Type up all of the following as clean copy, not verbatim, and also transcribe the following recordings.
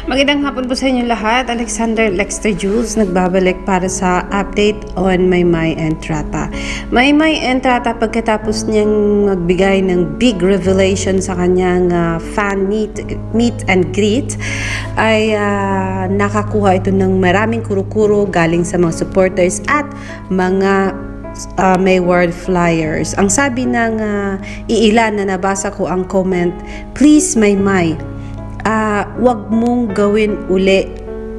Magandang hapon po sa inyo lahat. Alexander Lexter Jules nagbabalik para sa update on Maymay Entrata. Maymay Entrata, pagkatapos niyang magbigay ng big revelation sa kanyang fan meet and greet, ay nakakuha ito ng maraming kuro-kuro galing sa mga supporters at mga Mayward flyers. Ang sabi ng iilan na nabasa ko ang comment, "Please Maymay, wag mong gawin uli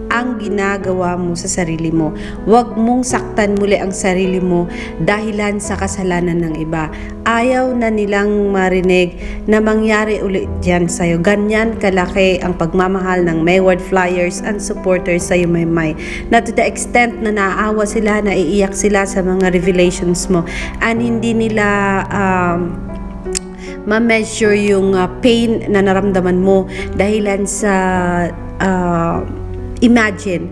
ang ginagawa mo sa sarili mo. Wag mong saktan muli ang sarili mo dahilan sa kasalanan ng iba. Ayaw na nilang marinig na mangyari ulit yan sa'yo. Ganyan kalaki ang pagmamahal ng Mayward flyers and supporters sa'yo, Maymay. Na to the extent na naawa sila, naiiyak sila sa mga revelations mo, and hindi nila ma-measure yung pain na naramdaman mo dahilan sa imagine,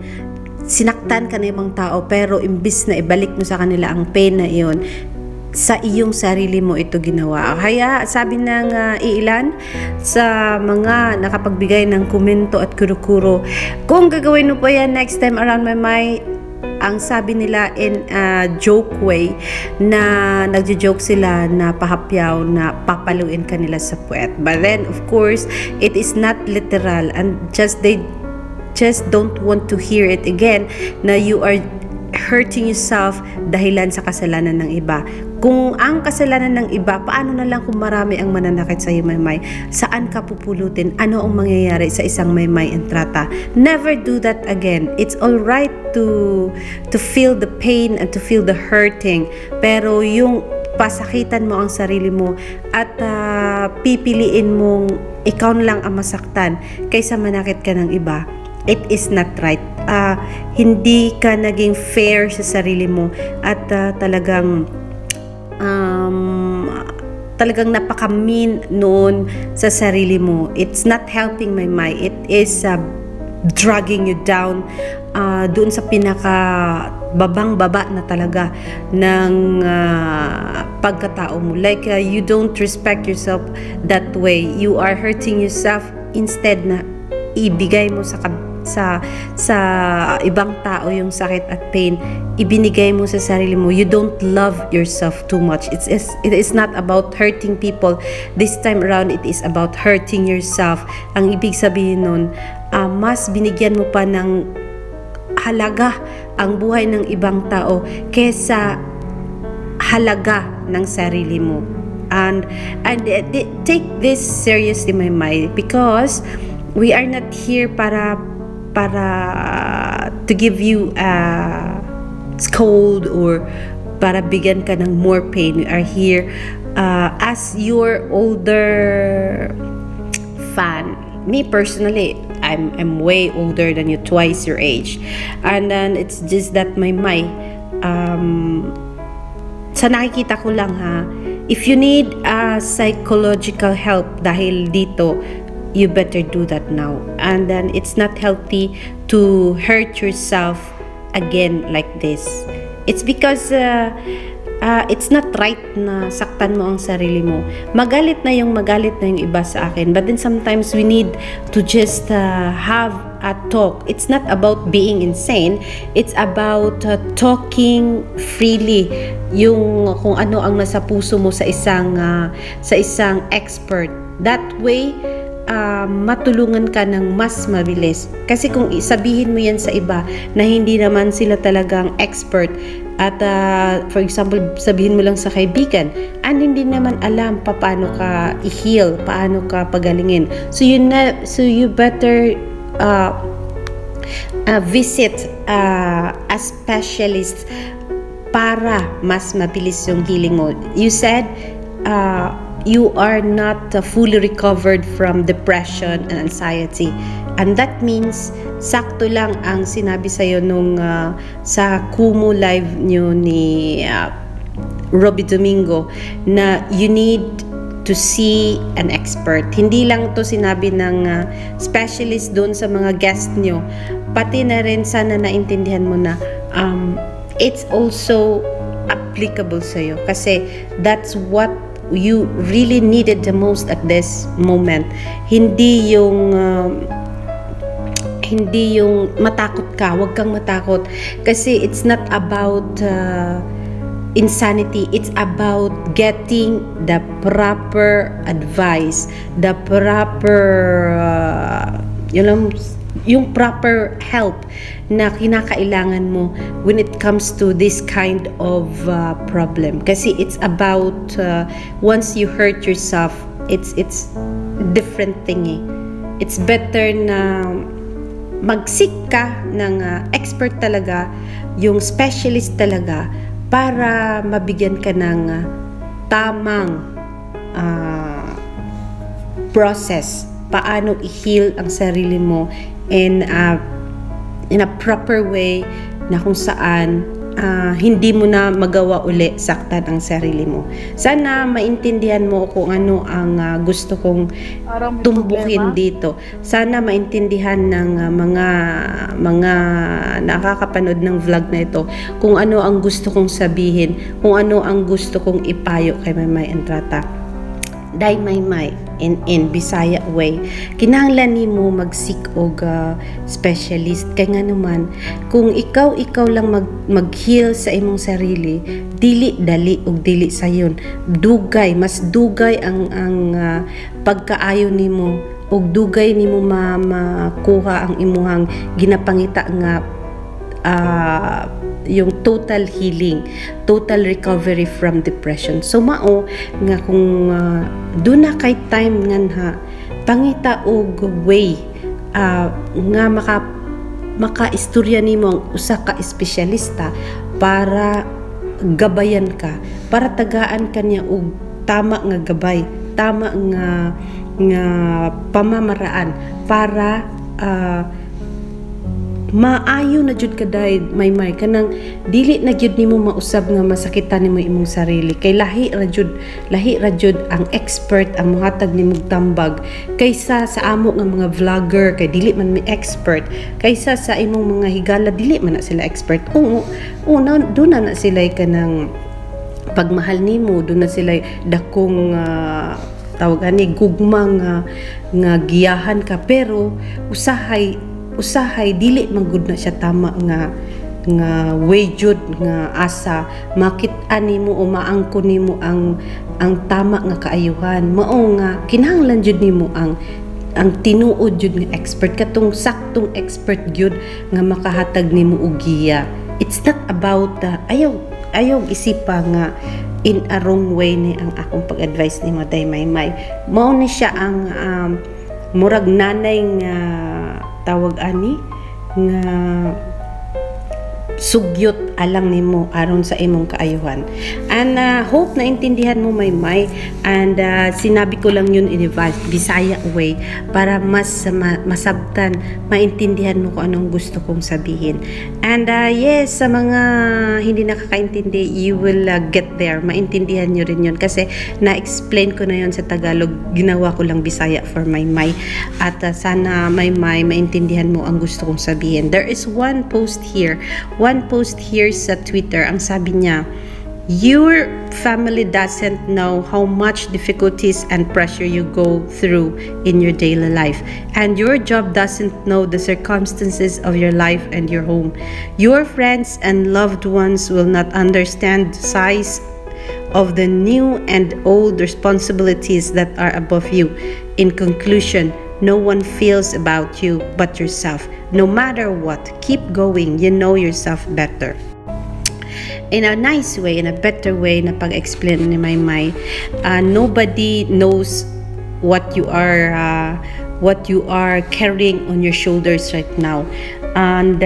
sinaktan ka ng ibang tao pero imbis na ibalik mo sa kanila ang pain na iyon, sa iyong sarili mo ito ginawa. Kaya sabi ng iilan sa mga nakapagbigay ng komento at kuro-kuro, kung gagawin mo po yan next time around, Maymay, ang sabi nila in a joke way, na nagjo-joke sila na pahapyaw na papaluin kanila sa puwet. But then of course it is not literal, and they just don't want to hear it again na you are hurting yourself dahilan sa kasalanan ng iba. Kung ang kasalanan ng iba, paano na lang kung marami ang mananakit sa iyo, Maymay? Saan ka pupulutin? Ano ang mangyayari sa isang Maymay Entrata? Never do that again. It's alright to feel the pain and to feel the hurting, pero yung pasakitan mo ang sarili mo at pipiliin mong ikaw lang ang masaktan kaysa manakit ka ng iba, it is not right. Hindi ka naging fair sa sarili mo at talagang napaka-mean noon sa sarili mo. It's not helping, Maymay. It is dragging you down doon sa pinaka-babang-baba na talaga ng pagkatao mo. Like you don't respect yourself that way. You are hurting yourself instead na ibigay mo sa ibang tao yung sakit at pain, ibinigay mo sa sarili mo. You don't love yourself too much. It is not about hurting people. This time around, it is about hurting yourself. Ang ibig sabihin nun, mas binigyan mo pa ng halaga ang buhay ng ibang tao kesa halaga ng sarili mo. And take this seriously, Maymay, because we are not here para to give you a scold or para bigyan ka ng more pain. We are here as your older fan. Me personally, I'm way older than you, twice your age, and then it's just that Maymay, sa nakikita ko lang if you need psychological help dahil dito, you better do that now. And then it's not healthy to hurt yourself again like this. It's because it's not right na saktan mo ang sarili mo. Magalit na yung iba sa akin, but then sometimes we need to just have a talk. It's not about being insane. It's about talking freely, yung kung ano ang nasa puso mo sa isang expert. That way matulungan ka ng mas mabilis. Kasi kung sabihin mo yan sa iba na hindi naman sila talagang expert, at for example, sabihin mo lang sa kaibigan and hindi naman alam paano ka i-heal, paano ka pagalingin. So you better visit a specialist para mas mabilis yung healing mo. You said you are not fully recovered from depression and anxiety. And that means, sakto lang ang sinabi sa'yo nung sa Kumu live nyo ni Robby Domingo na you need to see an expert. Hindi lang to sinabi ng specialist doon sa mga guest nyo. Pati na rin sana naintindihan mo na it's also applicable sa'yo. Kasi that's what you really needed the most at this moment. Hindi yung hindi yung matakot ka, huwag kang matakot. Kasi it's not about insanity, it's about getting the proper advice, the proper, yung proper help na kinakailangan mo when it comes to this kind of problem. Kasi it's about, once you hurt yourself, it's different thing eh. It's better na mag-seek ka ng expert talaga, yung specialist talaga, para mabigyan ka ng tamang process paano i-heal ang sarili mo in a proper way na kung saan hindi mo na magawa uli saktan ang sarili mo. Sana maintindihan mo kung ano ang gusto kong tumbukin dito. Sana maintindihan ng mga nakakapanood ng vlog na ito kung ano ang gusto kong sabihin, kung ano ang gusto kong ipayo kay Maymay Entrata. Day Maymay in Bisaya way, kinahanglan nimo mag-seek og specialist. Kay nga naman kung ikaw lang mag-heal sa imong sarili, dili dali og dili sayon, mas dugay ang pagkaayo nimo og dugay nimo makuha ang imuhang ginapangita nga yung total healing, total recovery from depression. So mao nga kung doon na kay time nga pangita og way nga maka-istorya nimo ang usa ka espesyalista para gabayan ka, para tagaan kanya og tama nga gabay, tama nga pamamaraan para maayo na jud ka day Maymay, kanang dili na jud nimo mausab nga masakitan nimo imong sarili. Kay lahi ra jud ang expert ang mohatag nimong tambag kaysa sa amo nga mga vlogger, kay dili man mi expert, kaysa sa imong mga higala dili man na sila expert. Una do na sila kanang pagmahal nimo, do na sila dakong tawag ani gugma nga giyahan ka, pero usahay dili magud na siya tama nga way jud nga asa makit-an nimo o maangko nimo ang tama nga kaayuhan. Mao nga kinahanglan jud nimo ang tinuod jud nga expert, katong saktong expert jud nga makahatag nimo og giya. It's not about ayaw isipa nga in a wrong way ni ang akong pag-advise ni Day Maymay. Mao ni siya ang murag nanay nga tawag ani nga sugyot alang nimo aron sa imong kaayuhan. And hope na intindihan mo Maymay, and sinabi ko lang yun in a Bisaya way para mas masabtan, maintindihan mo kung anong gusto kong sabihin. And yes, sa mga hindi nakakaintindi, you will get there, maintindihan nyo rin yun kasi na-explain ko na yun sa Tagalog, ginawa ko lang Bisaya for Maymay, at sana Maymay maintindihan mo ang gusto kong sabihin. There is one post here sa Twitter, ang sabi niya, your family doesn't know how much difficulties and pressure you go through in your daily life, and your job doesn't know the circumstances of your life and your home. Your friends and loved ones will not understand the size of the new and old responsibilities that are above you. In conclusion, no one feels about you but yourself. No matter what, keep going. You know yourself better. In a nice way, in a better way na pag-explain ni Maymay, nobody knows what you are carrying on your shoulders right now. And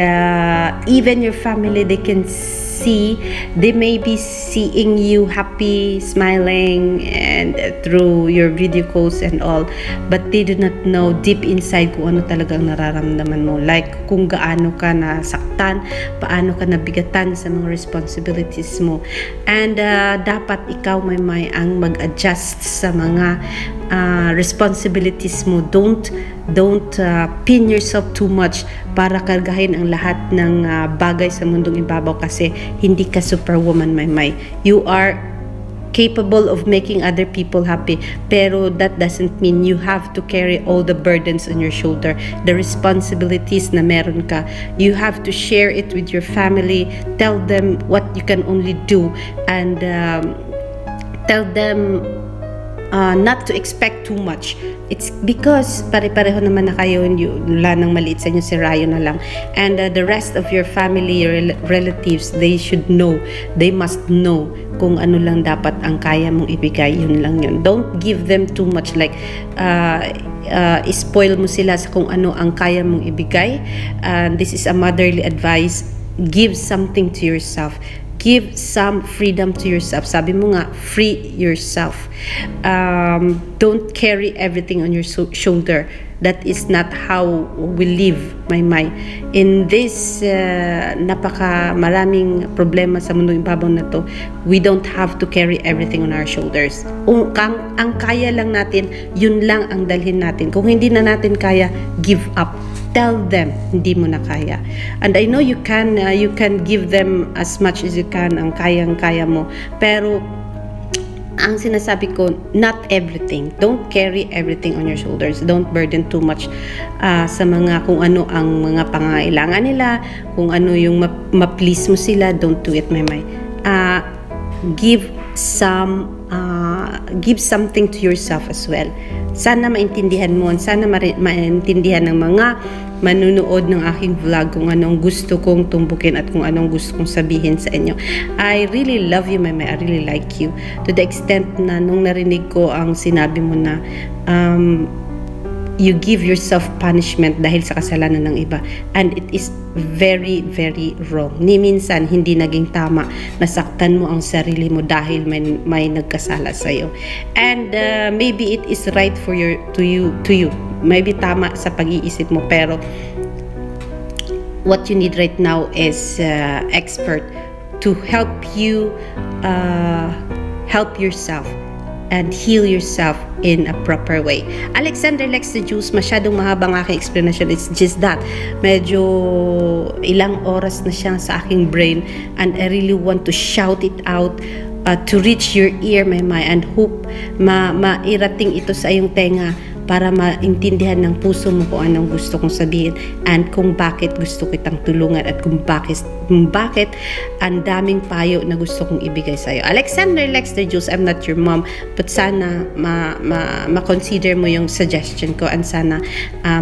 even your family, they can see, they may be seeing you happy, smiling, and through your video calls and all, but they do not know deep inside kung ano talagang nararamdaman mo, like kung gaano ka nasaktan, paano ka nabigatan sa mga responsibilities mo. And dapat ikaw Maymay ang mag-adjust sa mga responsibilities mo. Don't pin yourself too much para kargahin ang lahat ng bagay sa mundong ibabaw, kasi hindi ka superwoman Maymay. You are capable of making other people happy, pero that doesn't mean you have to carry all the burdens on your shoulder, the responsibilities na meron ka. You have to share it with your family, tell them what you can only do, and tell them not to expect too much. It's because pare-pareho naman na kayo, wala nang maliit sa inyo, si Rayo na lang. And the rest of your family, your relatives, they should know, they must know kung ano lang dapat ang kaya mong ibigay, yun lang yun. Don't give them too much, like spoil mo sila sa kung ano ang kaya mong ibigay. This is a motherly advice. Give something to yourself. Give some freedom to yourself. Sabi mo nga, free yourself. Don't carry everything on your shoulder. That is not how we live, Maymay. In this maraming problema sa mundo ibabaw na to, we don't have to carry everything on our shoulders. Ang kaya lang natin, yun lang ang dalhin natin. Kung hindi na natin kaya, give up. Tell them hindi mo na kaya. And I know you can give them as much as you can, ang kayang-kaya mo. Pero ang sinasabi ko, not everything. Don't carry everything on your shoulders. Don't burden too much sa mga kung ano ang mga pangangailangan nila, kung ano yung ma-please mo sila. Don't do it, Maymay. Give something to yourself as well. Sana maintindihan mo, sana maintindihan ng mga manunood ng aking vlog kung anong gusto kong tumbukin at kung anong gusto kong sabihin sa inyo. I really love you, Maymay. I really like you. To the extent na nung narinig ko ang sinabi mo na you give yourself punishment dahil sa kasalanan ng iba. And it is very, very wrong. Ni minsan, hindi naging tama. Nasaktan mo ang sarili mo dahil may nagkasala sa'yo. And maybe it is right to you. Maybe tama sa pag-iisip mo, pero what you need right now is expert to help you help yourself and heal yourself in a proper way. Alexander Lex the Juice, masyadong mahabang aking explanation. It's just that medyo ilang oras na siya sa aking brain, and I really want to shout it out to reach your ear, Maymay, and hope mairating ito sa iyong tenga para maintindihan ng puso mo kung anong gusto kong sabihin and kung bakit gusto kitang tulungan at kung bakit ang daming payo na gusto kong ibigay sa'yo. Alexander Lex the Juice, I'm not your mom, but sana ma-consider mo yung suggestion ko, and sana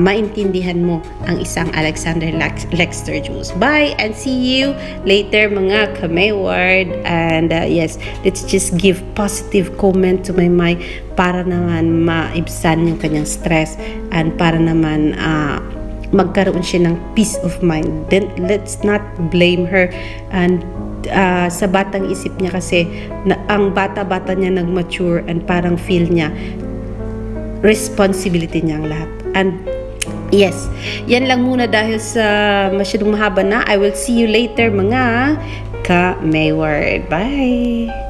maintindihan mo ang isang Alexander Lex the Juice. Bye and see you later, mga Kamayward. And yes, let's just give positive comment to Maymay para naman maibsan yung kanyang stress, and para naman magkaroon siya ng peace of mind. Then let's not blame her. And sa batang isip niya kasi, ang bata-bata niya nag-mature, and parang feel niya responsibility niya ang lahat. And yes, yan lang muna dahil sa masyadong mahaba na. I will see you later, mga Kamayward. Bye!